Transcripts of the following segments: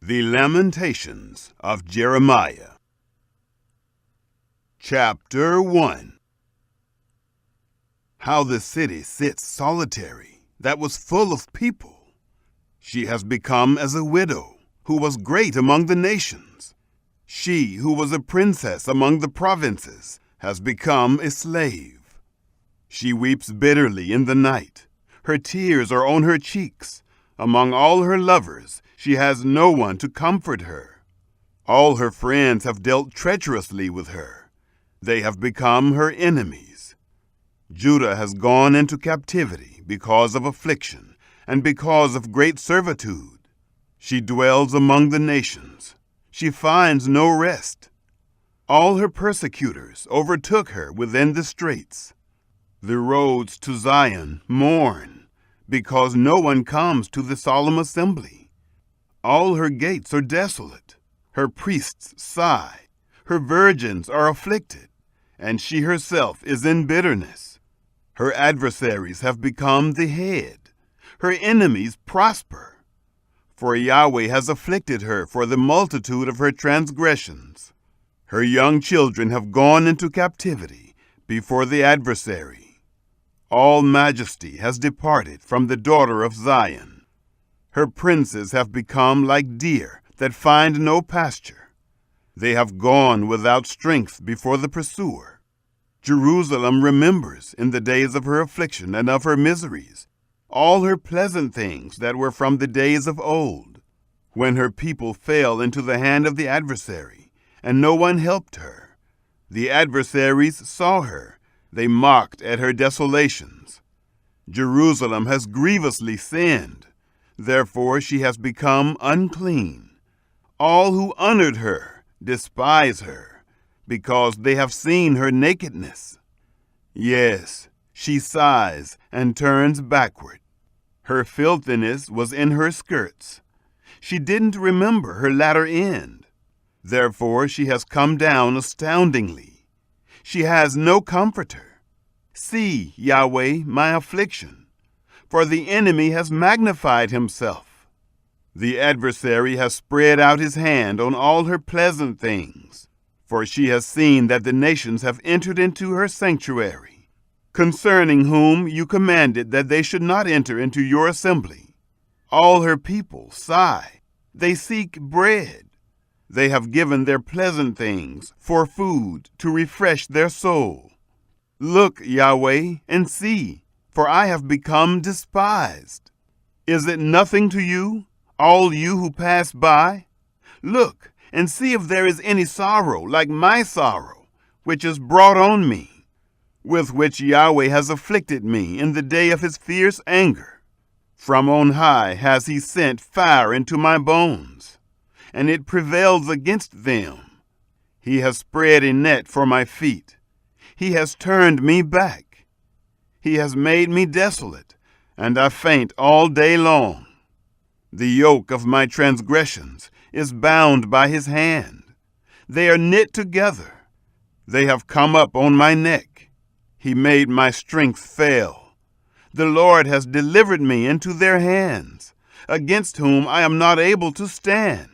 The Lamentations of Jeremiah. Chapter 1. How the city sits solitary, that was full of people. She has become as a widow, who was great among the nations. She who was a princess among the provinces has become a slave. She weeps bitterly in the night. Her tears are on her cheeks. Among all her lovers, she has no one to comfort her. All her friends have dealt treacherously with her. They have become her enemies. Judah has gone into captivity because of affliction and because of great servitude. She dwells among the nations. She finds no rest. All her persecutors overtook her within the straits. The roads to Zion mourn, because no one comes to the solemn assembly. All her gates are desolate. Her priests sigh. Her virgins are afflicted, and she herself is in bitterness. Her adversaries have become the head. Her enemies prosper. For Yahweh has afflicted her for the multitude of her transgressions. Her young children have gone into captivity before the adversary. All majesty has departed from the daughter of Zion. Her princes have become like deer that find no pasture. They have gone without strength before the pursuer. Jerusalem remembers in the days of her affliction and of her miseries all her pleasant things that were from the days of old, when her people fell into the hand of the adversary, and no one helped her. The adversaries saw her. They mocked at her desolations. Jerusalem has grievously sinned. Therefore she has become unclean. All who honored her despise her, because they have seen her nakedness. Yes, she sighs and turns backward. Her filthiness was in her skirts. She didn't remember her latter end. Therefore she has come down astoundingly. She has no comforter. See, Yahweh, my affliction, for the enemy has magnified himself. The adversary has spread out his hand on all her pleasant things, for she has seen that the nations have entered into her sanctuary, concerning whom you commanded that they should not enter into your assembly. All her people sigh. They seek bread. They have given their pleasant things for food to refresh their soul. Look, Yahweh, and see, for I have become despised. Is it nothing to you, all you who pass by? Look and see if there is any sorrow like my sorrow, which is brought on me, with which Yahweh has afflicted me in the day of his fierce anger. From on high has he sent fire into my bones, and it prevails against them. He has spread a net for my feet. He has turned me back. He has made me desolate, and I faint all day long. The yoke of my transgressions is bound by his hand. They are knit together. They have come up on my neck. He made my strength fail. The Lord has delivered me into their hands, against whom I am not able to stand.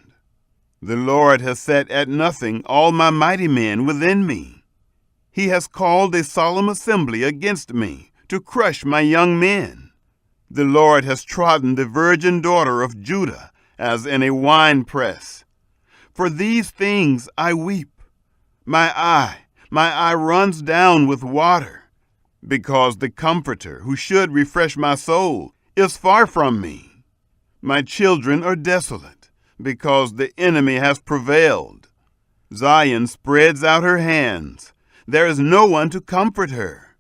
The Lord has set at nothing all my mighty men within me. He has called a solemn assembly against me to crush my young men. The Lord has trodden the virgin daughter of Judah as in a winepress. For these things I weep. My eye runs down with water, because the Comforter who should refresh my soul is far from me. My children are desolate, because the enemy has prevailed. Zion spreads out her hands. There is no one to comfort her.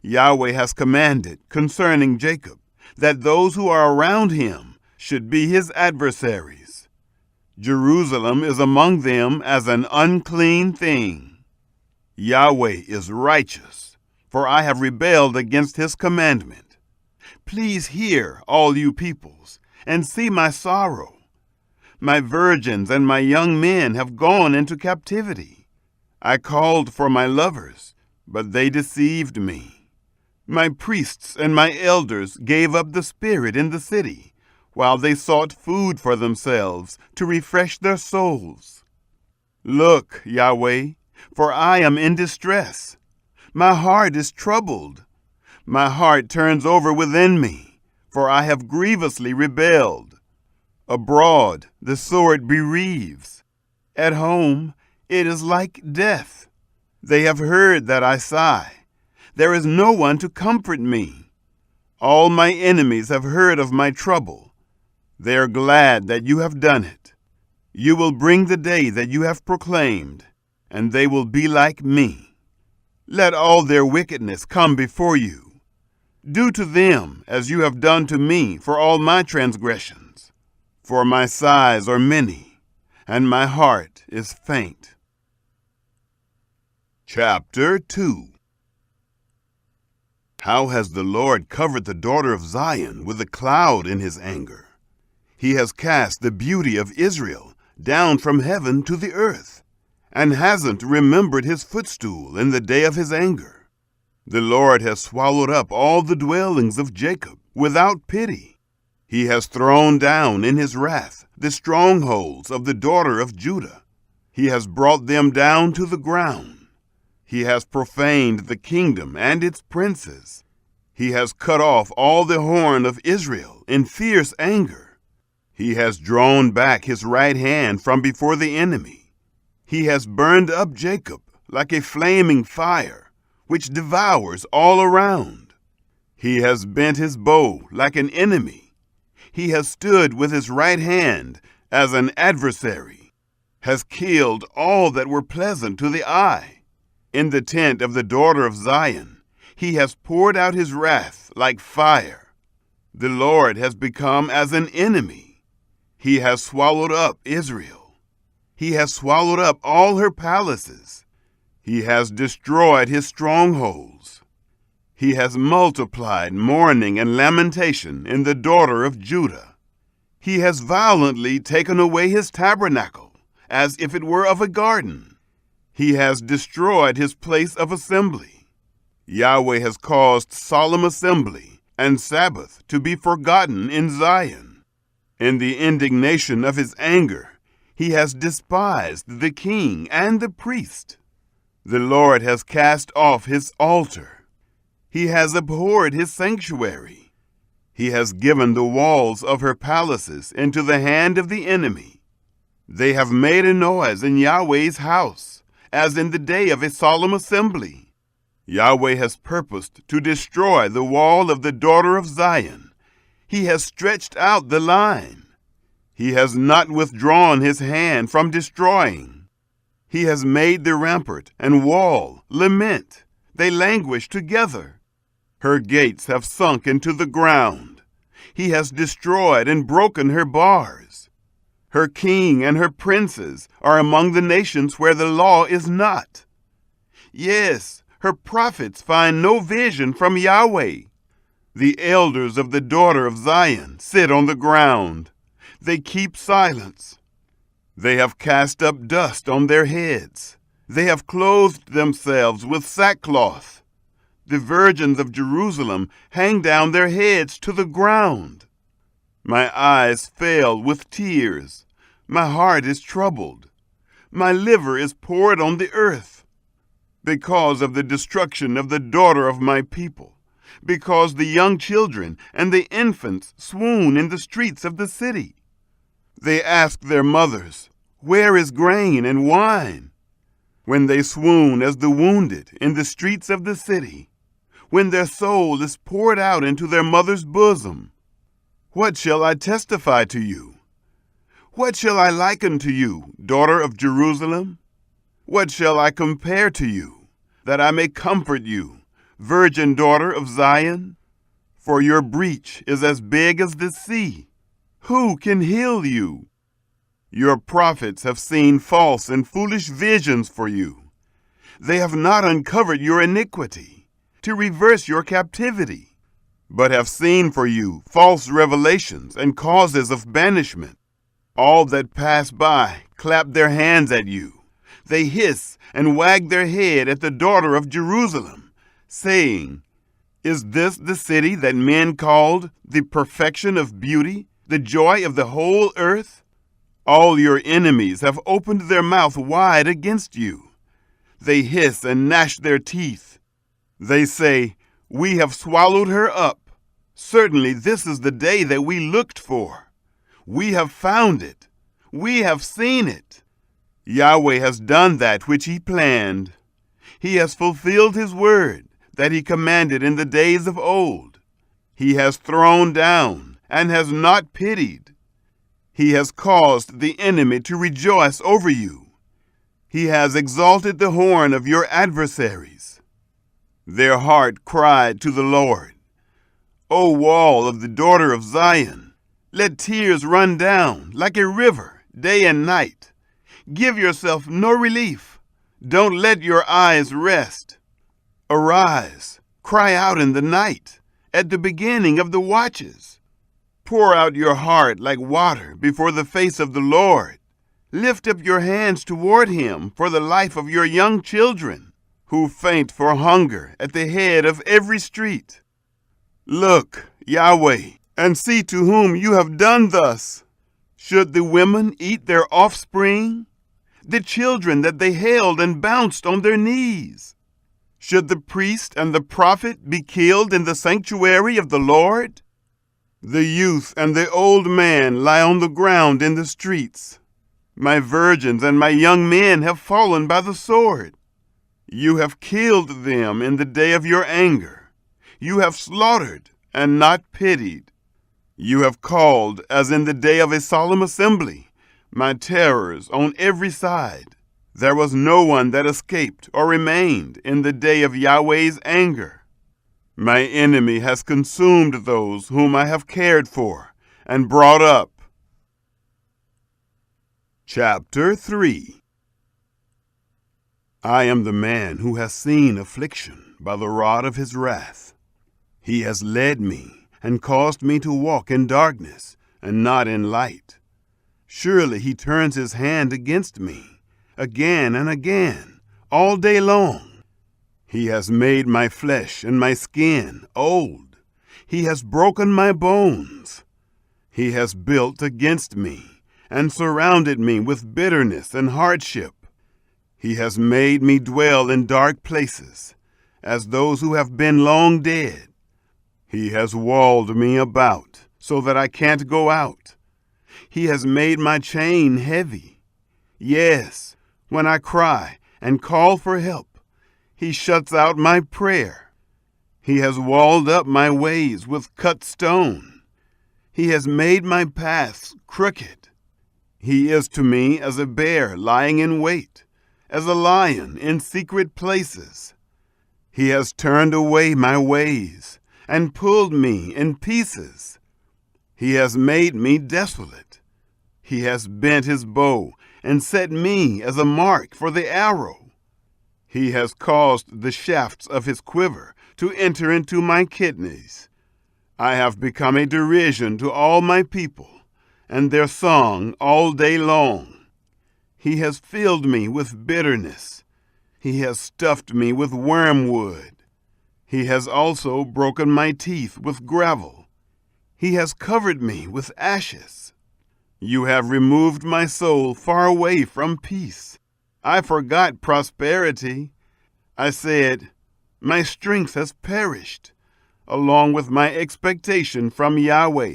Yahweh has commanded concerning Jacob that those who are around him should be his adversaries. Jerusalem is among them as an unclean thing. Yahweh is righteous, for I have rebelled against his commandment. Please hear, all you peoples, and see my sorrow. My virgins and my young men have gone into captivity. I called for my lovers, but they deceived me. My priests and my elders gave up the spirit in the city, while they sought food for themselves to refresh their souls. Look, Yahweh, for I am in distress. My heart is troubled. My heart turns over within me, for I have grievously rebelled. Abroad the sword bereaves. At home it is like death. They have heard that I sigh. There is no one to comfort me. All my enemies have heard of my trouble. They are glad that you have done it. You will bring the day that you have proclaimed, and they will be like me. Let all their wickedness come before you. Do to them as you have done to me for all my transgressions. For my sighs are many, and my heart is faint. Chapter 2. How has the Lord covered the daughter of Zion with a cloud in his anger? He has cast the beauty of Israel down from heaven to the earth, and hasn't remembered his footstool in the day of his anger. The Lord has swallowed up all the dwellings of Jacob without pity. He has thrown down in his wrath the strongholds of the daughter of Judah. He has brought them down to the ground. He has profaned the kingdom and its princes. He has cut off all the horn of Israel in fierce anger. He has drawn back his right hand from before the enemy. He has burned up Jacob like a flaming fire, which devours all around. He has bent his bow like an enemy. He has stood with his right hand as an adversary, has killed all that were pleasant to the eye. In the tent of the daughter of Zion, he has poured out his wrath like fire. The Lord has become as an enemy. He has swallowed up Israel. He has swallowed up all her palaces. He has destroyed his strongholds. He has multiplied mourning and lamentation in the daughter of Judah. He has violently taken away his tabernacle, as if it were of a garden. He has destroyed his place of assembly. Yahweh has caused solemn assembly and Sabbath to be forgotten in Zion. In the indignation of his anger, he has despised the king and the priest. The Lord has cast off his altar. He has abhorred his sanctuary. He has given the walls of her palaces into the hand of the enemy. They have made a noise in Yahweh's house, as in the day of a solemn assembly. Yahweh has purposed to destroy the wall of the daughter of Zion. He has stretched out the line. He has not withdrawn his hand from destroying. He has made the rampart and wall lament. They languish together. Her gates have sunk into the ground. He has destroyed and broken her bars. Her king and her princes are among the nations where the law is not. Yes, her prophets find no vision from Yahweh. The elders of the daughter of Zion sit on the ground. They keep silence. They have cast up dust on their heads. They have clothed themselves with sackcloth. The virgins of Jerusalem hang down their heads to the ground. My eyes fail with tears. My heart is troubled. My liver is poured on the earth. Because of the destruction of the daughter of my people, because the young children and the infants swoon in the streets of the city. They ask their mothers, "Where is grain and wine?" When they swoon as the wounded in the streets of the city, when their soul is poured out into their mother's bosom. What shall I testify to you? What shall I liken to you, daughter of Jerusalem? What shall I compare to you, that I may comfort you, virgin daughter of Zion? For your breach is as big as the sea. Who can heal you? Your prophets have seen false and foolish visions for you. They have not uncovered your iniquity, to reverse your captivity, but have seen for you false revelations and causes of banishment. All that pass by clap their hands at you. They hiss and wag their head at the daughter of Jerusalem, saying, "Is this the city that men called the perfection of beauty, the joy of the whole earth? All your enemies have opened their mouth wide against you. They hiss and gnash their teeth. They say, "We have swallowed her up. Certainly this is the day that we looked for. We have found it. We have seen it." Yahweh has done that which he planned. He has fulfilled his word that he commanded in the days of old. He has thrown down and has not pitied. He has caused the enemy to rejoice over you. He has exalted the horn of your adversaries. Their heart cried to the Lord, "O wall of the daughter of Zion, let tears run down like a river day and night. Give yourself no relief. Don't let your eyes rest. Arise, cry out in the night, at the beginning of the watches. Pour out your heart like water before the face of the Lord. Lift up your hands toward him for the life of your young children, who faint for hunger at the head of every street. Look, Yahweh, and see to whom you have done thus. Should the women eat their offspring, the children that they held and bounced on their knees? Should the priest and the prophet be killed in the sanctuary of the Lord? The youth and the old man lie on the ground in the streets. My virgins and my young men have fallen by the sword. You have killed them in the day of your anger. You have slaughtered and not pitied. You have called, as in the day of a solemn assembly, my terrors on every side. There was no one that escaped or remained in the day of Yahweh's anger. My enemy has consumed those whom I have cared for and brought up. Chapter 3. I am the man who has seen affliction by the rod of his wrath. He has led me and caused me to walk in darkness and not in light. Surely he turns his hand against me, again and again, all day long. He has made my flesh and my skin old. He has broken my bones. He has built against me and surrounded me with bitterness and hardship. He has made me dwell in dark places, as those who have been long dead. He has walled me about so that I can't go out. He has made my chain heavy. Yes, when I cry and call for help, he shuts out my prayer. He has walled up my ways with cut stone. He has made my paths crooked. He is to me as a bear lying in wait, as a lion in secret places. He has turned away my ways and pulled me in pieces. He has made me desolate. He has bent his bow and set me as a mark for the arrow. He has caused the shafts of his quiver to enter into my kidneys. I have become a derision to all my people, and their song all day long. He has filled me with bitterness. He has stuffed me with wormwood. He has also broken my teeth with gravel. He has covered me with ashes. You have removed my soul far away from peace. I forgot prosperity. I said, my strength has perished, along with my expectation from Yahweh.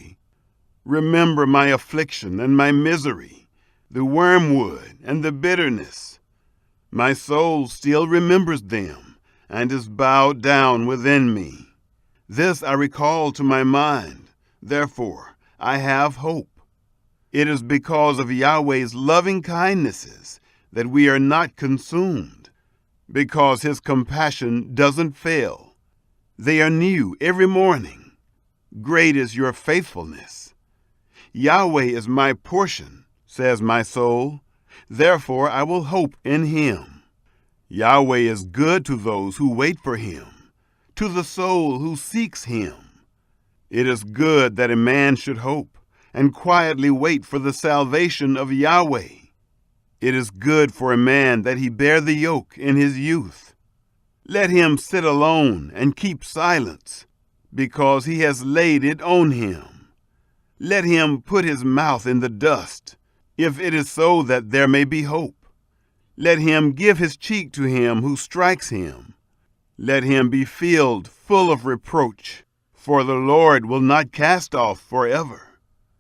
Remember my affliction and my misery, the wormwood and the bitterness. My soul still remembers them and is bowed down within me. This I recall to my mind, therefore I have hope. It is because of Yahweh's loving kindnesses that we are not consumed, because his compassion doesn't fail. They are new every morning. Great is your faithfulness. Yahweh is my portion, says my soul. Therefore I will hope in him. Yahweh is good to those who wait for him, to the soul who seeks him. It is good that a man should hope and quietly wait for the salvation of Yahweh. It is good for a man that he bear the yoke in his youth. Let him sit alone and keep silence, because he has laid it on him. Let him put his mouth in the dust, if it is so that there may be hope. Let him give his cheek to him who strikes him. Let him be filled full of reproach, for the Lord will not cast off forever.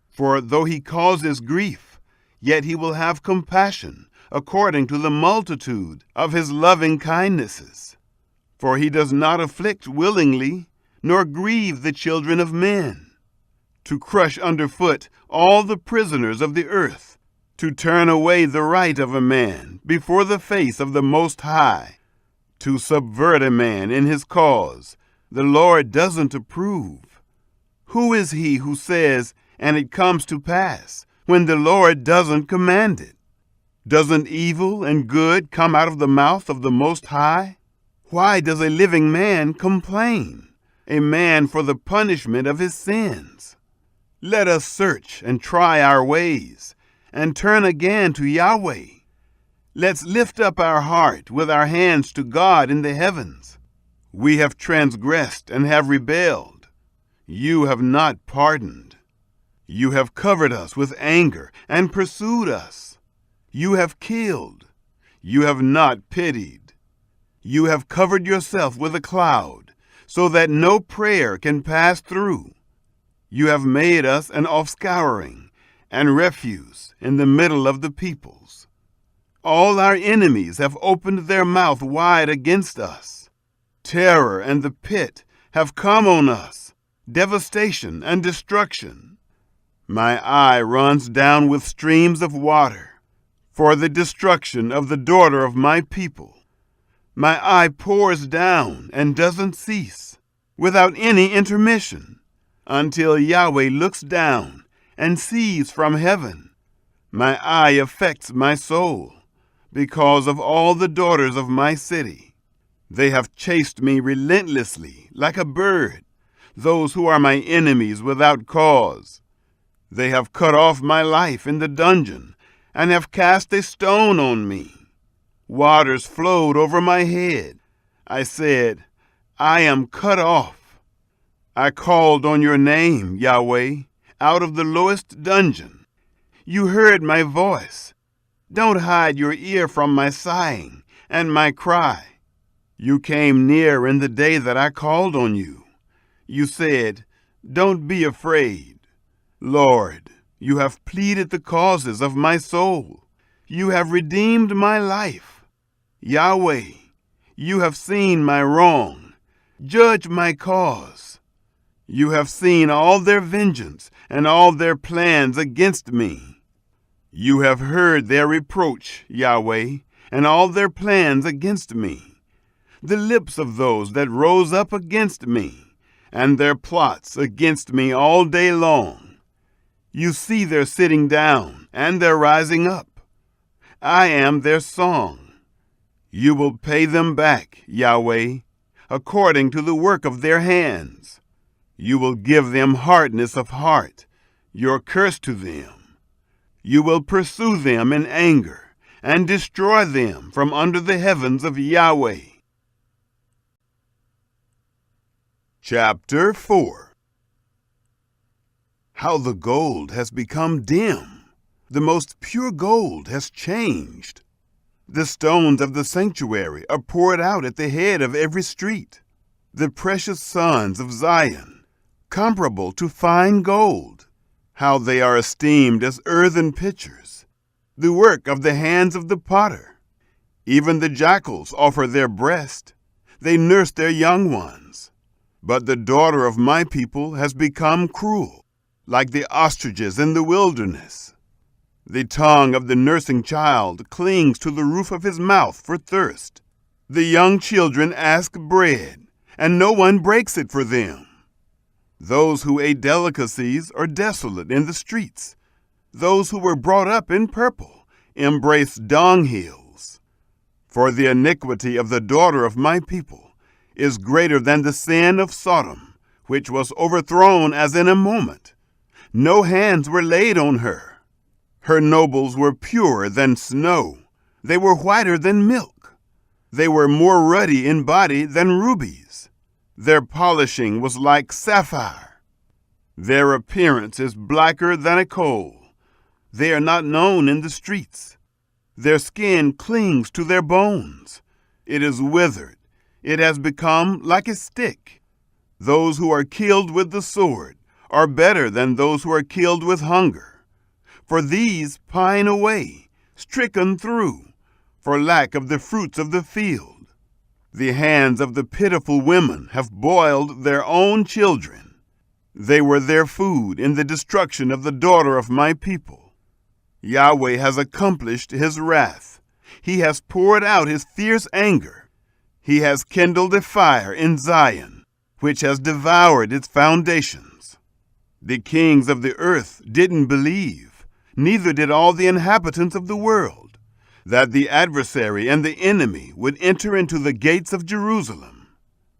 For though he causes grief, yet he will have compassion, according to the multitude of his loving kindnesses. For he does not afflict willingly, nor grieve the children of men. To crush underfoot all the prisoners of the earth, to turn away the right of a man before the face of the Most High, to subvert a man in his cause, the Lord doesn't approve. Who is he who says, and it comes to pass, when the Lord doesn't command it? Doesn't evil and good come out of the mouth of the Most High? Why does a living man complain, a man for the punishment of his sins? Let us search and try our ways, and turn again to Yahweh. Let's lift up our heart with our hands to God in the heavens. We have transgressed and have rebelled. You have not pardoned. You have covered us with anger and pursued us. You have killed. You have not pitied. You have covered yourself with a cloud, so that no prayer can pass through. You have made us an offscouring and refuse in the middle of the peoples. All our enemies have opened their mouth wide against us. Terror and the pit have come on us, devastation and destruction. My eye runs down with streams of water for the destruction of the daughter of my people. My eye pours down and doesn't cease, without any intermission, until Yahweh looks down and sees from heaven. My eye affects my soul because of all the daughters of my city. They have chased me relentlessly like a bird, those who are my enemies without cause. They have cut off my life in the dungeon and have cast a stone on me. Waters flowed over my head. I said, I am cut off. I called on your name, Yahweh, out of the lowest dungeon. You heard my voice. Don't hide your ear from my sighing and my cry. You came near in the day that I called on you. You said, don't be afraid. Lord, you have pleaded the causes of my soul. You have redeemed my life. Yahweh, you have seen my wrong. Judge my cause. You have seen all their vengeance and all their plans against me. You have heard their reproach, Yahweh, and all their plans against me, the lips of those that rose up against me, and their plots against me all day long. You see their sitting down and their rising up. I am their song. You will pay them back, Yahweh, according to the work of their hands. You will give them hardness of heart, your curse to them. You will pursue them in anger and destroy them from under the heavens of Yahweh. Chapter 4. How the gold has become dim. The most pure gold has changed. The stones of the sanctuary are poured out at the head of every street. The precious sons of Zion, comparable to fine gold. How they are esteemed as earthen pitchers, the work of the hands of the potter. Even the jackals offer their breast. They nurse their young ones. But the daughter of my people has become cruel, like the ostriches in the wilderness. The tongue of the nursing child clings to the roof of his mouth for thirst. The young children ask bread, and no one breaks it for them. Those who ate delicacies are desolate in the streets. Those who were brought up in purple embrace dunghills. For the iniquity of the daughter of my people is greater than the sin of Sodom, which was overthrown as in a moment. No hands were laid on her. Her nobles were purer than snow. They were whiter than milk. They were more ruddy in body than rubies. Their polishing was like sapphire. Their appearance is blacker than a coal. They are not known in the streets. Their skin clings to their bones. It is withered. It has become like a stick. Those who are killed with the sword are better than those who are killed with hunger. For these pine away, stricken through, for lack of the fruits of the field. The hands of the pitiful women have boiled their own children. They were their food in the destruction of the daughter of my people. Yahweh has accomplished his wrath. He has poured out his fierce anger. He has kindled a fire in Zion, which has devoured its foundations. The kings of the earth didn't believe, neither did all the inhabitants of the world, that the adversary and the enemy would enter into the gates of Jerusalem.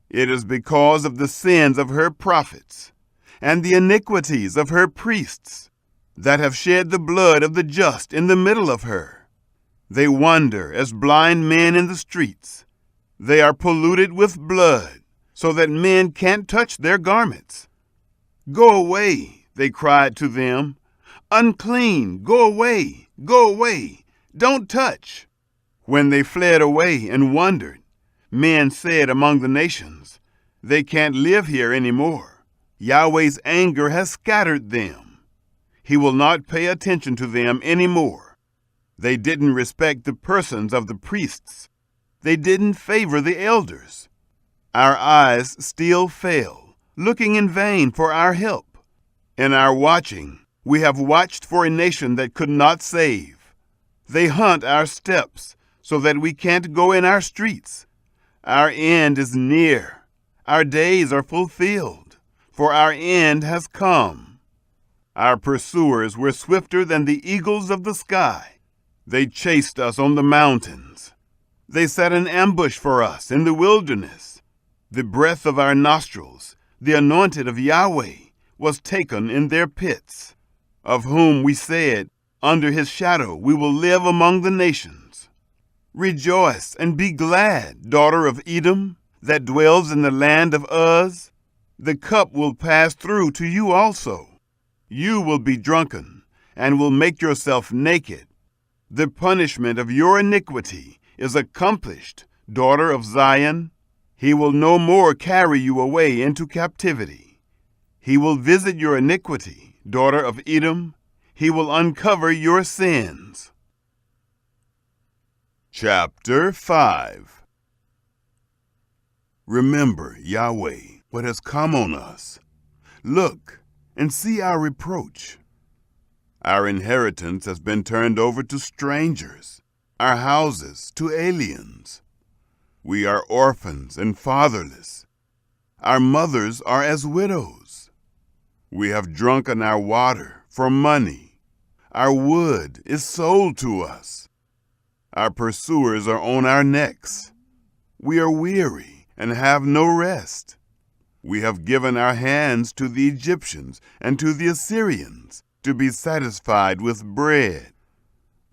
It is because of the sins of her prophets and the iniquities of her priests that have shed the blood of the just in the middle of her. They wander as blind men in the streets. They are polluted with blood, so that men can't touch their garments. Go away, they cried to them. Unclean, go away, go away, don't touch. When they fled away and wandered, men said among the nations, they can't live here anymore. Yahweh's anger has scattered them. He will not pay attention to them anymore. They didn't respect the persons of the priests. They didn't favor the elders. Our eyes still fail, looking in vain for our help. In our watching, we have watched for a nation that could not save. They hunt our steps so that we can't go in our streets. Our end is near. Our days are fulfilled, for our end has come. Our pursuers were swifter than the eagles of the sky. They chased us on the mountains. They set an ambush for us in the wilderness. The breath of our nostrils, the anointed of Yahweh, was taken in their pits, of whom we said, under his shadow we will live among the nations. Rejoice and be glad, daughter of Edom, that dwells in the land of Uz. The cup will pass through to you also. You will be drunken, and will make yourself naked. The punishment of your iniquity is accomplished, daughter of Zion. He will no more carry you away into captivity. He will visit your iniquity, daughter of Edom. He will uncover your sins. Chapter 5. Remember, Yahweh, what has come on us. Look and see our reproach. Our inheritance has been turned over to strangers, our houses to aliens. We are orphans and fatherless. Our mothers are as widows. We have drunken our water for money. Our wood is sold to us. Our pursuers are on our necks. We are weary and have no rest. We have given our hands to the Egyptians and to the Assyrians to be satisfied with bread.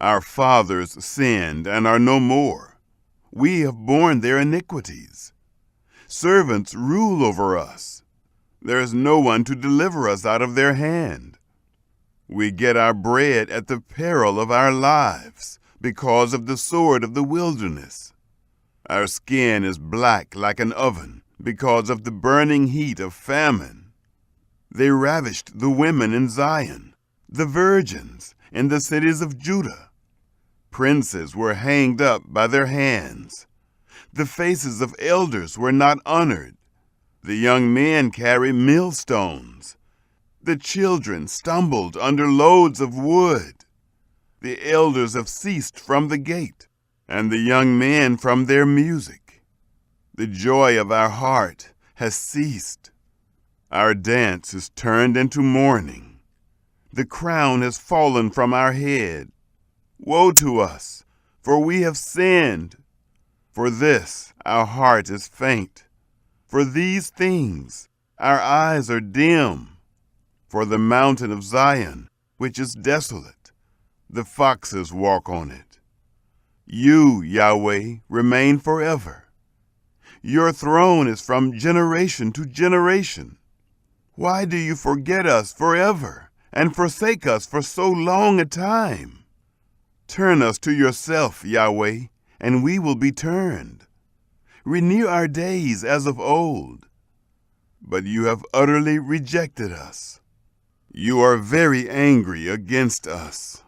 Our fathers sinned and are no more. We have borne their iniquities. Servants rule over us. There is no one to deliver us out of their hand. We get our bread at the peril of our lives because of the sword of the wilderness. Our skin is black like an oven because of the burning heat of famine. They ravished the women in Zion, the virgins in the cities of Judah. Princes were hanged up by their hands. The faces of elders were not honored. The young men carry millstones. The children stumbled under loads of wood. The elders have ceased from the gate, and the young men from their music. The joy of our heart has ceased. Our dance is turned into mourning. The crown has fallen from our head. Woe to us, for we have sinned. For this our heart is faint. For these things our eyes are dim. For the mountain of Zion, which is desolate, the foxes walk on it. You, Yahweh, remain forever. Your throne is from generation to generation. Why do you forget us forever and forsake us for so long a time? Turn us to yourself, Yahweh, and we will be turned. Renew our days as of old. But you have utterly rejected us. You are very angry against us.